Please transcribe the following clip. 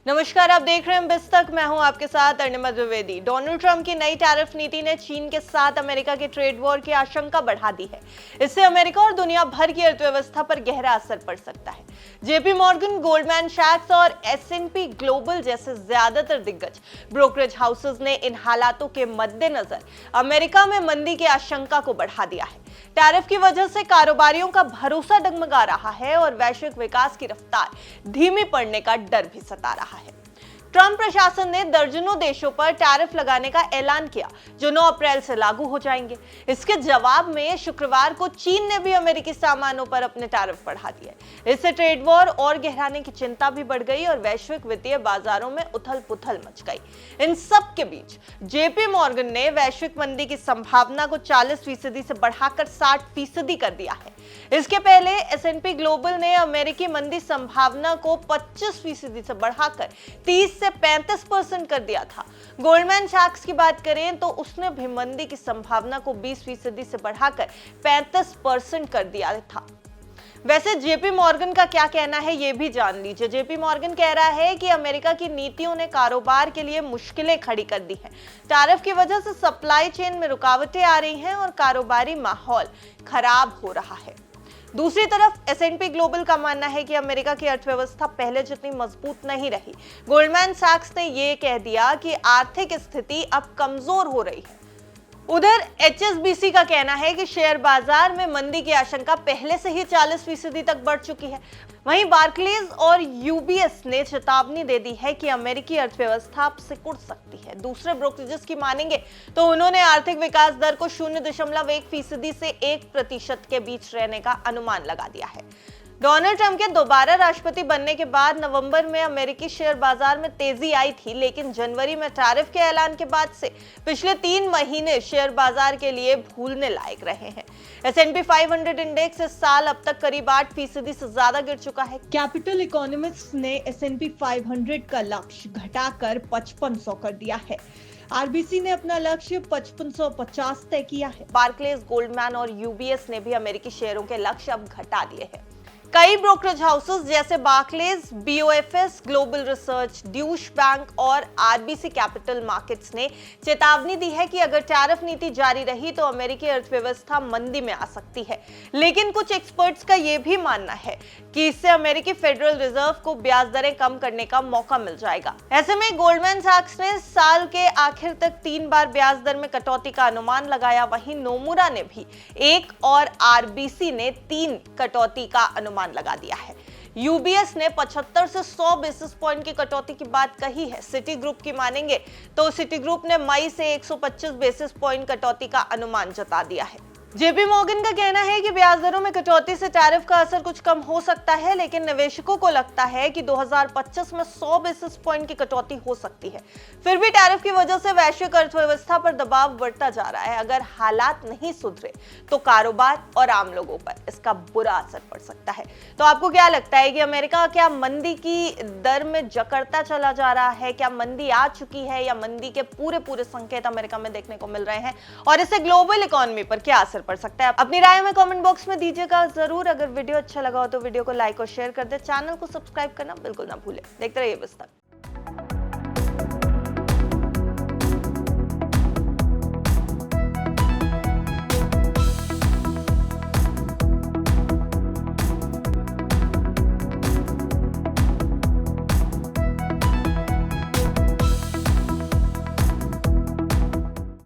नमस्कार, आप देख रहे हैं बिस्तक। मैं हूं आपके साथ अर्णिमा द्विवेदी। डोनाल्ड ट्रंप की नई टैरिफ नीति ने चीन के साथ अमेरिका के ट्रेड वॉर की आशंका बढ़ा दी है। इससे अमेरिका और दुनिया भर की अर्थव्यवस्था पर गहरा असर पड़ सकता है। जेपी मॉर्गन, गोल्डमैन सैक्स और S&P ग्लोबल जैसे ज्यादातर दिग्गज ब्रोकरेज हाउसेज ने इन हालातों के मद्देनजर अमेरिका में मंदी की आशंका को बढ़ा दिया है। टैरिफ की वजह से कारोबारियों का भरोसा डगमगा रहा है और वैश्विक विकास की रफ्तार धीमी पड़ने का डर भी सता रहा है। ट्रंप प्रशासन ने दर्जनों देशों पर टैरिफ लगाने का ऐलान किया, जो 9 अप्रैल से लागू हो जाएंगे। इसके जवाब में शुक्रवार को चीन ने भी अमेरिकी सामानों पर अपने टैरिफ बढ़ा दिए। इससे ट्रेड वॉर और गहराने की चिंता भी बढ़ गई और वैश्विक वित्तीय बाजारों में उथल-पुथल मच गई। इन सब के बीच जेपी मॉर्गन ने वैश्विक मंदी की संभावना को 40% से बढ़ाकर 60% कर दिया है। इसके पहले S&P ग्लोबल ने अमेरिकी मंदी संभावना को 25% से बढ़ाकर 30 से 35% कर दिया था। गोल्डमैन सैक्स की बात करें तो उसने भी मंदी की संभावना को 20% से बढ़ाकर 35% कर दिया था। वैसे जेपी मॉर्गन का क्या कहना है ये भी जान लीजिए। जेपी मॉर्गन कह रहा है कि अमेरिका की नीतियों ने कारोबार के लिए मुश्किलें खड़ी कर दी हैं। टैरिफ की वजह से सप्लाई चेन में रुकावटें आ रही हैं और कारोबारी माहौल खराब हो रहा है। दूसरी तरफ S&P ग्लोबल का मानना है कि अमेरिका की अर्थव्यवस्था पहले जितनी मजबूत नहीं रही। गोल्डमैन सैक्स ने यह कह दिया कि आर्थिक स्थिति अब कमजोर हो रही है। उधर HSBC का कहना है कि शेयर बाजार में मंदी की आशंका पहले से ही 40% तक बढ़ चुकी है। वहीं बार्कलेज और UBS ने चेतावनी दे दी है कि अमेरिकी अर्थव्यवस्था अब सिकुड़ सकती है। दूसरे ब्रोकरेजेस की मानेंगे तो उन्होंने आर्थिक विकास दर को 0.1% से 1% के बीच रहने का अनुमान लगा दिया है। डोनाल्ड ट्रंप के दोबारा राष्ट्रपति बनने के बाद नवंबर में अमेरिकी शेयर बाजार में तेजी आई थी, लेकिन जनवरी में टैरिफ के ऐलान के बाद से पिछले 3 महीने शेयर बाजार के लिए भूलने लायक रहे हैं। S&P 500 इंडेक्स इस साल अब तक करीब 8% से ज्यादा गिर चुका है। कैपिटल इकोनॉमिस्ट ने S&P 500 का लक्ष्य घटाकर 5500 कर दिया है। RBC ने अपना लक्ष्य 5550 तय किया है। बार्कलेज, गोल्डमैन और UBS ने भी अमेरिकी शेयरों के लक्ष्य अब घटा दिए हैं। कई ब्रोकरेज हाउसेस जैसे Barclays, BOFS global research, Deutsche bank और RBC कैपिटल मार्केट्स ने चेतावनी दी है कि अगर टैरिफ नीति जारी रही तो अमेरिकी अर्थव्यवस्था मंदी में आ सकती है। लेकिन कुछ एक्सपर्ट्स का यह भी मानना है कि इससे अमेरिकी फेडरल रिजर्व को ब्याज दरें कम करने का मौका मिल जाएगा। ऐसे में गोल्डमैन सैक्स ने साल के आखिर तक 3 बार ब्याज दर में कटौती का अनुमान लगाया। वहीं नोमुरा ने भी 1 और RBC ने 3 कटौती का अनुमान लगा दिया है। UBS ने 75 से 100 बेसिस पॉइंट की कटौती की बात कही है। सिटी ग्रुप की मानेंगे तो सिटी ग्रुप ने मई से 125 बेसिस पॉइंट कटौती का अनुमान जता दिया है। जेपी मॉर्गन का कहना है कि ब्याज दरों में कटौती से टैरिफ का असर कुछ कम हो सकता है, लेकिन निवेशकों को लगता है कि 2025 में 100 बेसिस पॉइंट की कटौती हो सकती है। फिर भी टैरिफ की वजह से वैश्विक अर्थव्यवस्था पर दबाव बढ़ता जा रहा है। अगर हालात नहीं सुधरे तो कारोबार और आम लोगों पर इसका बुरा असर पड़ सकता है। तो आपको क्या लगता है कि अमेरिका क्या मंदी की दर में जकड़ता चला जा रहा है? क्या मंदी आ चुकी है या मंदी के पूरे संकेत अमेरिका में देखने को मिल रहे हैं और इससे ग्लोबल इकोनॉमी पर क्या असर पड़ सकता है? अपनी राय में कमेंट बॉक्स में दीजिएगा जरूर। अगर वीडियो अच्छा लगा हो तो वीडियो को लाइक और शेयर कर दे। चैनल को सब्सक्राइब करना बिल्कुल ना भूले। देखते रहिए बिस्तक।